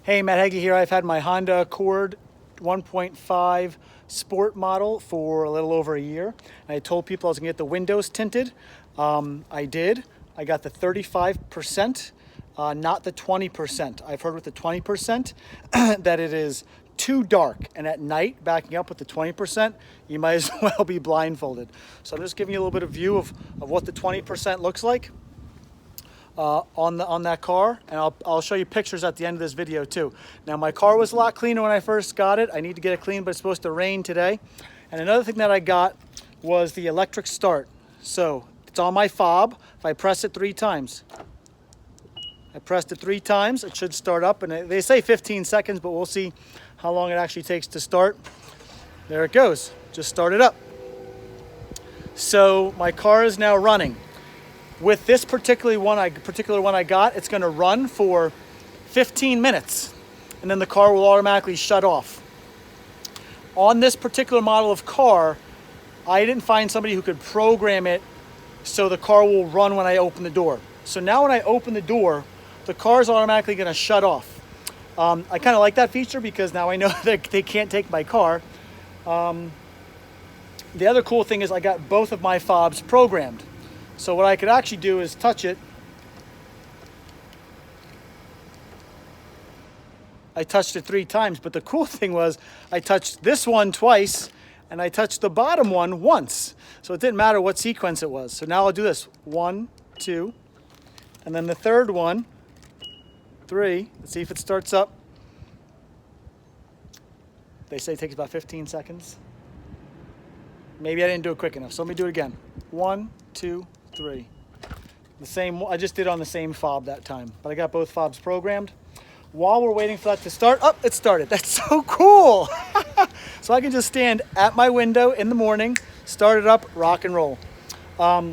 Hey, Matt Hagy here. I've had my Honda Accord 1.5 Sport model for a little over a year. I told people I was gonna get the windows tinted. I did. I got the 35%, not the 20%. I've heard with the 20% that it is too dark, and at night, backing up with the 20%, you might as well be blindfolded. So I'm just giving you a little bit of view of what the 20% looks like. On that car, and I'll show you pictures at the end of this video too. Now my car was a lot cleaner when I first got it. I need to get it clean, but it's supposed to rain today. And another thing that I got was the electric start. So it's on my fob. If I press it 3 times, I pressed it 3 times, it should start up, and they say 15 seconds, but we'll see how long it actually takes to start. There it goes, just started up. So my car is now running. With this particular one I got, it's going to run for 15 minutes, and then the car will automatically shut off. On this particular model of car, I didn't find somebody who could program it so the car will run when I open the door. So now when I open the door, the car is automatically going to shut off. I kind of like that feature because now I know that they can't take my car. The other cool thing is I got both of my fobs programmed. So what I could actually do is touch it. I touched it 3 times, but the cool thing was I touched this one twice and I touched the bottom one once. So it didn't matter what sequence it was. So now I'll do this. 1, 2, and then the third one, 3. Let's see if it starts up. They say it takes about 15 seconds. Maybe I didn't do it quick enough, so let me do it again. 1, 2, 3. The same, I just did on the same fob that time, but I got both fobs programmed. While we're waiting for that to start, oh, it started. That's so cool. So I can just stand at my window in the morning, start it up, rock and roll. A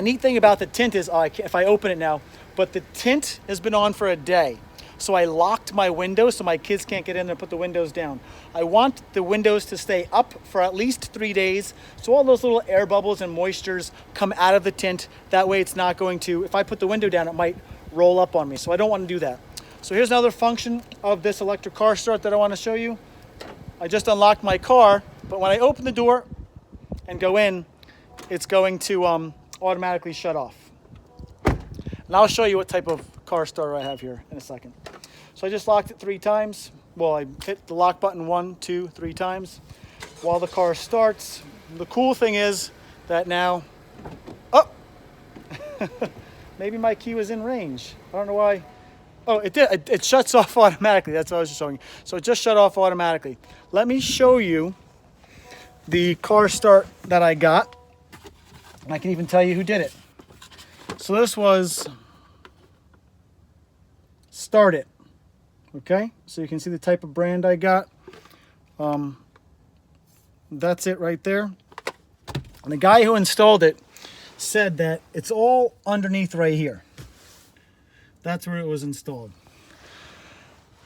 neat thing about the tint is, if I open it now, but the tint has been on for a day. So I locked my windows so my kids can't get in there and put the windows down. I want the windows to stay up for at least 3 days, so all those little air bubbles and moistures come out of the tint. That way it's not going to, if I put the window down, it might roll up on me. So I don't want to do that. So here's another function of this electric car start that I want to show you. I just unlocked my car, but when I open the door and go in, it's going to automatically shut off. And I'll show you what type of car starter I have here in a second. So I just locked it 3 times. Well, I hit the lock button 1, 2, 3 times while the car starts. The cool thing is that now, oh, maybe my key was in range. I don't know why. Oh, it did. It shuts off automatically. That's what I was just showing you. So it just shut off automatically. Let me show you the car start that I got. And I can even tell you who did it. So this was Start It. Okay, so you can see the type of brand I got. That's it right there. And the guy who installed it said that it's all underneath right here. That's where it was installed.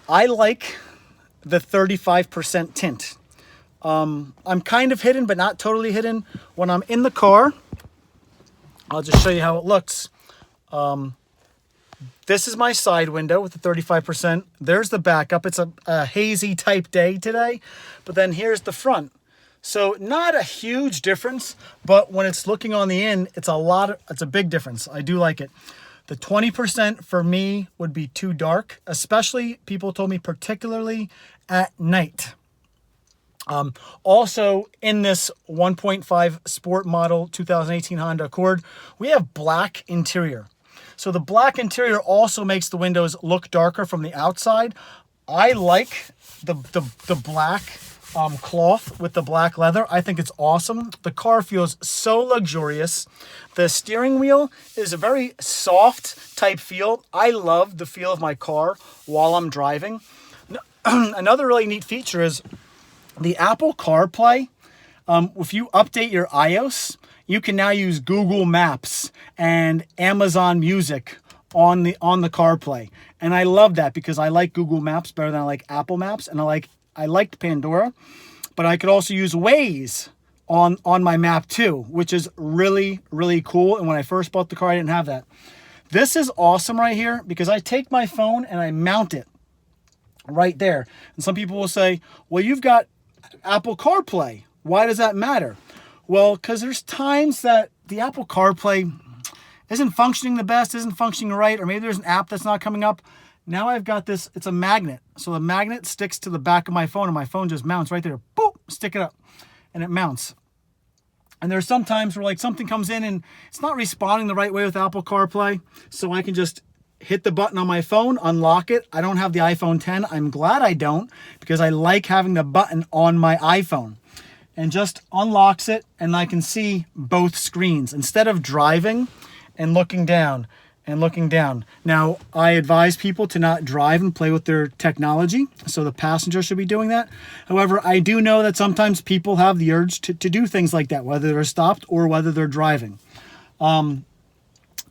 I like the 35% tint. I'm kind of hidden, but not totally hidden. When I'm in the car, I'll just show you how it looks. This is my side window with the 35%. There's the backup. It's a hazy type day today, but then here's the front. So not a huge difference, but when it's looking on the in, it's a big difference. I do like it. The 20% for me would be too dark, especially people told me particularly at night. Also in this 1.5 Sport model 2018 Honda Accord, we have black interior. So the black interior also makes the windows look darker from the outside. I like the black cloth with the black leather. I think it's awesome. The car feels so luxurious. The steering wheel is a very soft type feel. I love the feel of my car while I'm driving. Another really neat feature is the Apple CarPlay. If you update your iOS, you can now use Google Maps and Amazon Music on the CarPlay. And I love that because I like Google Maps better than I like Apple Maps, and I liked Pandora, but I could also use Waze on my map too, which is really, really cool. And when I first bought the car, I didn't have that. This is awesome right here because I take my phone and I mount it right there. And some people will say, well, you've got Apple CarPlay. Why does that matter? Well, because there's times that the Apple CarPlay isn't functioning the best, isn't functioning right, or maybe there's an app that's not coming up. Now I've got this, it's a magnet. So the magnet sticks to the back of my phone and my phone just mounts right there. Boop, stick it up and it mounts. And there's some times where like something comes in and it's not responding the right way with Apple CarPlay. So I can just hit the button on my phone, unlock it. I don't have the iPhone 10. I'm glad I don't, because I like having the button on my iPhone. And just unlocks it and I can see both screens instead of driving and looking down and looking down. Now, I advise people to not drive and play with their technology, so the passenger should be doing that. However, I do know that sometimes people have the urge to do things like that, whether they're stopped or whether they're driving. I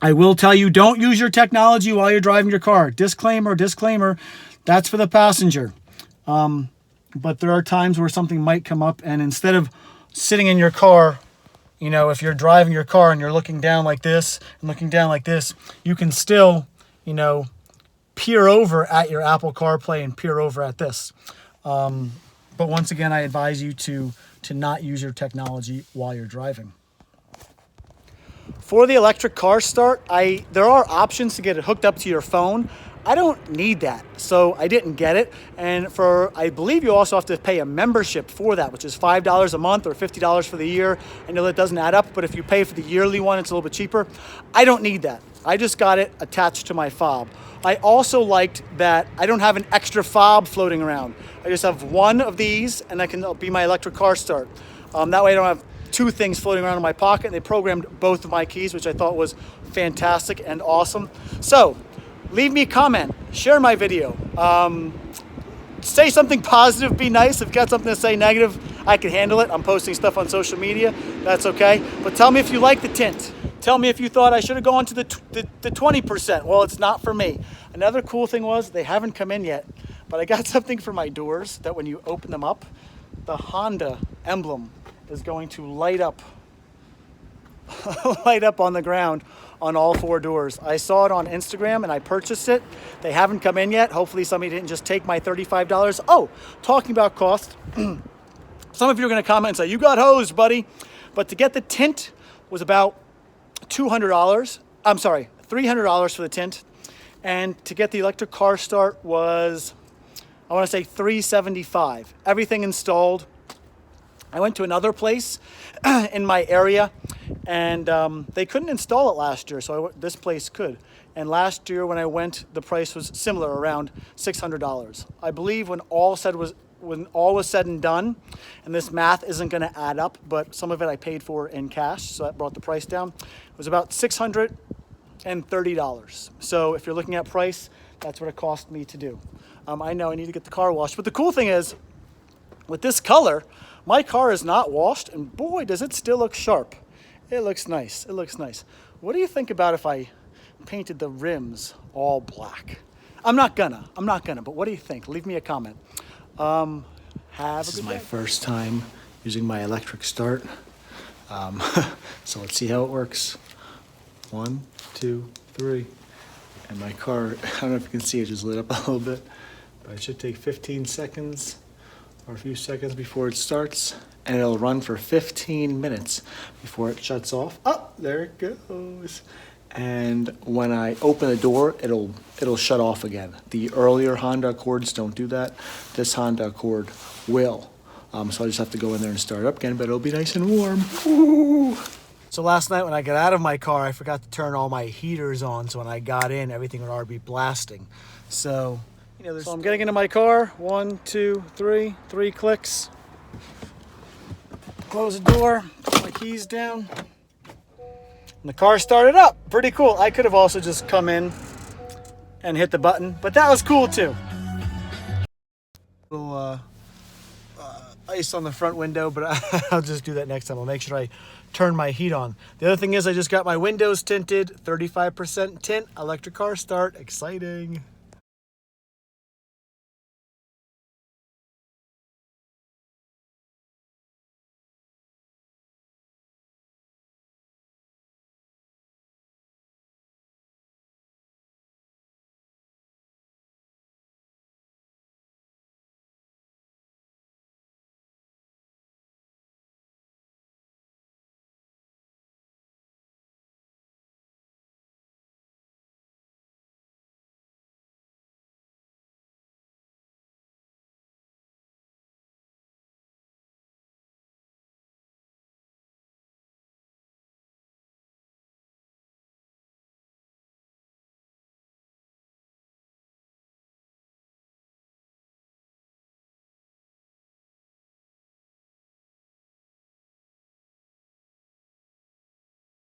will tell you, don't use your technology while you're driving your car. Disclaimer, that's for the passenger. But there are times where something might come up, and instead of sitting in your car, you know, if you're driving your car and you're looking down like this and looking down like this, you can still, you know, peer over at your Apple CarPlay and peer over at this. But once again, I advise you to not use your technology while you're driving. For the electric car start, there are options to get it hooked up to your phone. I don't need that, so I didn't get it. And I believe you also have to pay a membership for that, which is $5 a month or $50 for the year. I know that doesn't add up, but if you pay for the yearly one, it's a little bit cheaper. I don't need that. I just got it attached to my fob. I also liked that I don't have an extra fob floating around. I just have one of these, and that can be my electric car start. That way I don't have two things floating around in my pocket. They programmed both of my keys, which I thought was fantastic and awesome. So, leave me a comment, share my video, say something positive, be nice. If you've got something to say negative, I can handle it. I'm posting stuff on social media, that's okay. But tell me if you like the tint. Tell me if you thought I should have gone to the 20%. Well, it's not for me. Another cool thing was, they haven't come in yet, but I got something for my doors that when you open them up, the Honda emblem is going to light up on the ground on all four doors. I saw it on Instagram and I purchased it. They haven't come in yet. Hopefully somebody didn't just take my $35. Oh, talking about cost, some of you are going to comment and say, you got hosed, buddy. But to get the tint was about $200. I'm sorry, $300 for the tint. And to get the electric car start was, I want to say $375. Everything installed. I went to another place in my area, and they couldn't install it last year, so this place could. And last year when I went, the price was similar, around $600. I believe when all was said and done, and this math isn't going to add up, but some of it I paid for in cash, so that brought the price down. It was about $630. So if you're looking at price, that's what it cost me to do. I know I need to get the car washed, but the cool thing is, with this color, my car is not washed, and boy, does it still look sharp. It looks nice. It looks nice. What do you think about if I painted the rims all black? I'm not gonna, but what do you think? Leave me a comment. This is my first time using my electric start. So let's see how it works. 1, 2, 3. And my car, I don't know if you can see it, just lit up a little bit, but it should take 15 seconds. Or a few seconds before it starts, and it'll run for 15 minutes before it shuts off. Oh, there it goes. And when I open the door, it'll shut off again. The earlier Honda Accords don't do that. This Honda Accord will. So I just have to go in there and start it up again, but it'll be nice and warm. Ooh. So last night when I got out of my car, I forgot to turn all my heaters on, so when I got in, everything would already be blasting. So I'm getting into my car. 1, 2, 3 clicks. Close the door, put my keys down. And the car started up. Pretty cool. I could have also just come in and hit the button, but that was cool too. Little ice on the front window, but I'll just do that next time. I'll make sure I turn my heat on. The other thing is I just got my windows tinted, 35% tint, electric car start. Exciting.